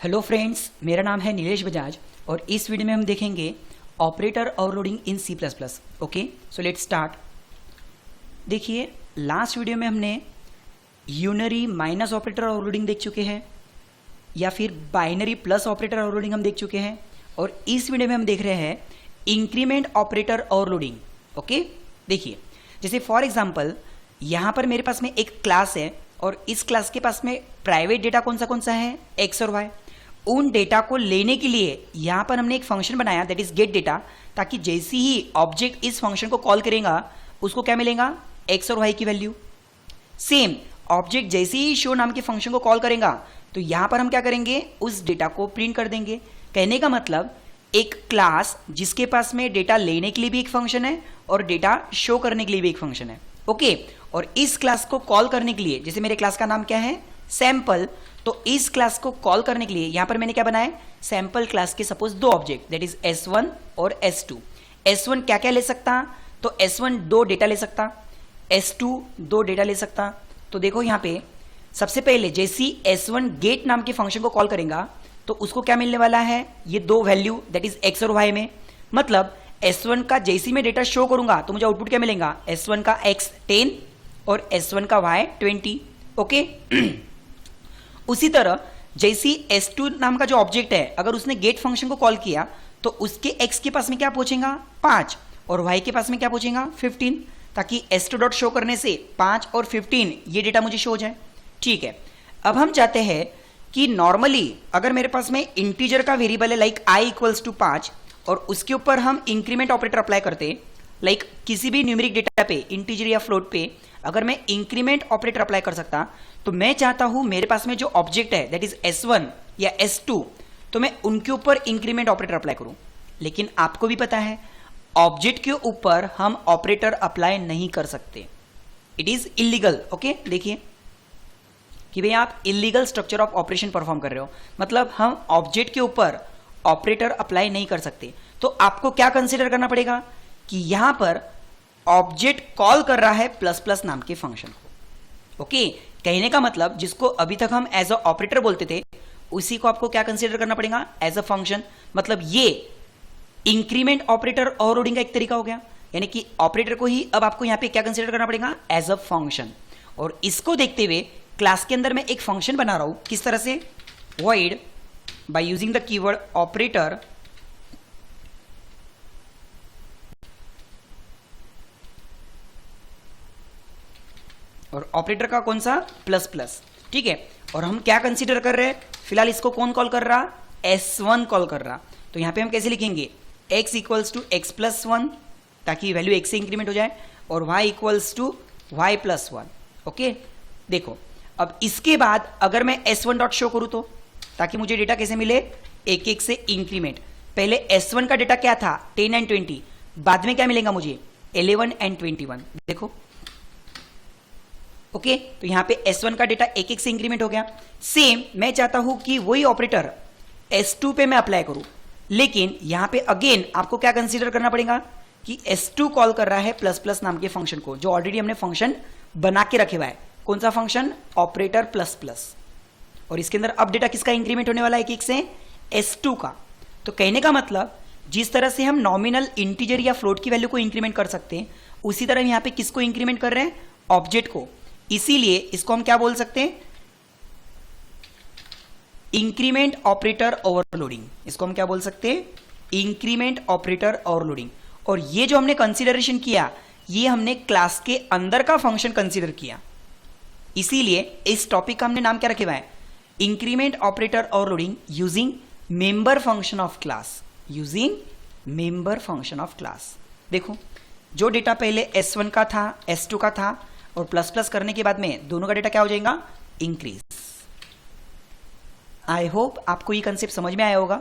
Hello friends, मेरा नाम है नीलेश बजाज और इस वीडियो में हम देखेंगे operator overloading in C plus plus. Okay, so let's start. देखिए, लास्ट वीडियो में हमने यूनरी माइनस ऑपरेटर ओवरलोडिंग देख चुके हैं या फिर बाइनरी प्लस ऑपरेटर ओवरलोडिंग हम देख चुके हैं और इस वीडियो में हम देख रहे हैं इंक्रीमेंट ऑपरेटर ओवरलोडिंग। ओके, देखिए, जैसे फॉर एग्जांपल यहाँ पर मेरे पास में एक क्लास है और इस क्लास के पास में प्राइवेट डेटा कौन सा है, एक्स और वाई। उन डेटा को लेने के लिए यहाँ पर हमने एक फंक्शन बनाया दैट इज गेट डेटा, ताकि जैसे ही ऑब्जेक्ट इस फंक्शन को कॉल करेगा उसको क्या मिलेगा, एक्स और वाई की वैल्यू। सेम ऑब्जेक्ट जैसे ही शो नाम के फंक्शन को कॉल करेगा तो यहाँ पर हम क्या करेंगे, उस डेटा को प्रिंट कर देंगे। कहने का मतलब एक क्लास जिसके पास में डेटा लेने के लिए भी एक फंक्शन है और डेटा शो करने के लिए भी एक फंक्शन है। ओके, और इस क्लास को कॉल करने के लिए, जैसे मेरे क्लास का नाम क्या है, सैंपल, तो इस क्लास को कॉल करने के लिए यहां पर मैंने क्या बनाया, सैंपल क्लास के सपोज दो ऑब्जेक्ट दैट इज S1 और S2। S1 क्या क्या ले सकता, तो S1 दो डेटा ले सकता, S2 दो डेटा ले सकता। तो देखो यहां पे सबसे पहले जैसी S1 गेट नाम के फंक्शन को कॉल करेगा तो उसको क्या मिलने वाला है, ये दो वैल्यू दैट इज एक्स और वाई में। मतलब S1 का जैसी मैं डेटा शो करूंगा तो मुझे आउटपुट क्या मिलेगा, S1 का x 10 और S1 का y 20। ओके, उसी तरह जैसी S2 नाम का जो ऑब्जेक्ट है, अगर उसने गेट फंक्शन को कॉल किया तो उसके x के पास में क्या पहुंचेगा, 5, और y के पास में क्या पहुंचेगा, 15, ताकि S2 डॉट शो करने से 5 और 15 ये डेटा मुझे शो हो जाए। ठीक है, अब हम चाहते हैं कि नॉर्मली अगर मेरे पास में इंटीजर का वेरिएबल है लाइक i इक्वल्स टू 5 और उसके ऊपर हम इंक्रीमेंट ऑपरेटर अप्लाई करते, लाइक किसी भी न्यूमेरिक डेटा पे, इंटीजर या फ्लोट पे अगर मैं इंक्रीमेंट ऑपरेटर अप्लाई कर सकता, तो मैं चाहता हूं मेरे पास में जो ऑब्जेक्ट है दैट इज S1 या S2, तो मैं उनके ऊपर इंक्रीमेंट ऑपरेटर अप्लाई करूं। लेकिन आपको भी पता है ऑब्जेक्ट के ऊपर हम ऑपरेटर अप्लाई नहीं कर सकते, इट इज इलीगल। ओके, देखिए कि भाई आप illegal structure of operation perform कर रहे हो, मतलब हम ऑब्जेक्ट के ऊपर ऑपरेटर अप्लाई नहीं कर सकते। तो आपको क्या कंसीडर करना पड़ेगा कि यहां पर ऑब्जेक्ट कॉल कर रहा है प्लस प्लस नाम के फंक्शन को। ओके, कहने का मतलब जिसको अभी तक हम एज अ ऑपरेटर बोलते थे उसी को आपको क्या कंसीडर करना पड़ेगा, एज अ फंक्शन। मतलब ये इंक्रीमेंट ऑपरेटर ओवरलोडिंग का एक तरीका हो गया, यानी कि ऑपरेटर को ही अब आपको यहां पे क्या कंसीडर करना पड़ेगा, एज अ फंक्शन। और इसको देखते हुए क्लास के अंदर मैं एक फंक्शन बना रहा हूं, किस तरह से, void by using the keyword operator और ऑपरेटर का कौन सा, प्लस प्लस। ठीक है, और हम क्या कंसीडर कर रहे हैं, फिलहाल इसको कौन कॉल कर रहा, S1 कॉल कर रहा। तो यहां पे हम कैसे लिखेंगे, x equals to x plus 1 ताकि वैल्यू x से इंक्रीमेंट हो जाए, और y equals to y plus 1। Okay, देखो अब इसके बाद अगर मैं S1 डॉट शो करूं तो ताकि मुझे डेटा कैसे मिले, एक एक से इंक्रीमेंट। पहले S1 का डेटा क्या था, 10 एंड 20, बाद में क्या मिलेगा मुझे, 11 एंड 21। देखो, ओके, तो यहां पे S1 का डेटा एक एक से इंक्रीमेंट हो गया। सेम मैं चाहता हूं कि वही ऑपरेटर S2 पे मैं अप्लाई करूं, लेकिन यहां पे अगेन आपको क्या कंसीडर करना पड़ेगा कि S2 कॉल कर रहा है प्लस प्लस नाम के फंक्शन को, जो ऑलरेडी हमने फंक्शन बना के रखे हुआ है। कौन सा फंक्शन, ऑपरेटर प्लस प्लस। और इसके अंदर अब डेटा किसका इंक्रीमेंट होने वाला है, एक एक से S2 का। तो कहने का मतलब जिस तरह से हम नॉमिनल, इंटीजर या फ्लोट की वैल्यू को इंक्रीमेंट कर सकते हैं, उसी तरह यहां पे किसको इंक्रीमेंट कर रहे हैं, ऑब्जेक्ट को। इसीलिए इसको हम क्या बोल सकते हैं, इंक्रीमेंट ऑपरेटर ओवरलोडिंग। इसको हम क्या बोल सकते हैं, इंक्रीमेंट ऑपरेटर ओवरलोडिंग। और ये जो हमने कंसीडरेशन किया, ये हमने क्लास के अंदर का फंक्शन कंसीडर किया, इसीलिए इस टॉपिक का हमने नाम क्या रखे हुआ है, increment operator overloading using member function of class, using member function of class. देखो, जो डेटा पहले S1 का था, S2 का था, और प्लस प्लस करने के बाद में दोनों का डेटा क्या हो जाएगा, इंक्रीज। आई होप आपको ये कंसेप्ट समझ में आया होगा।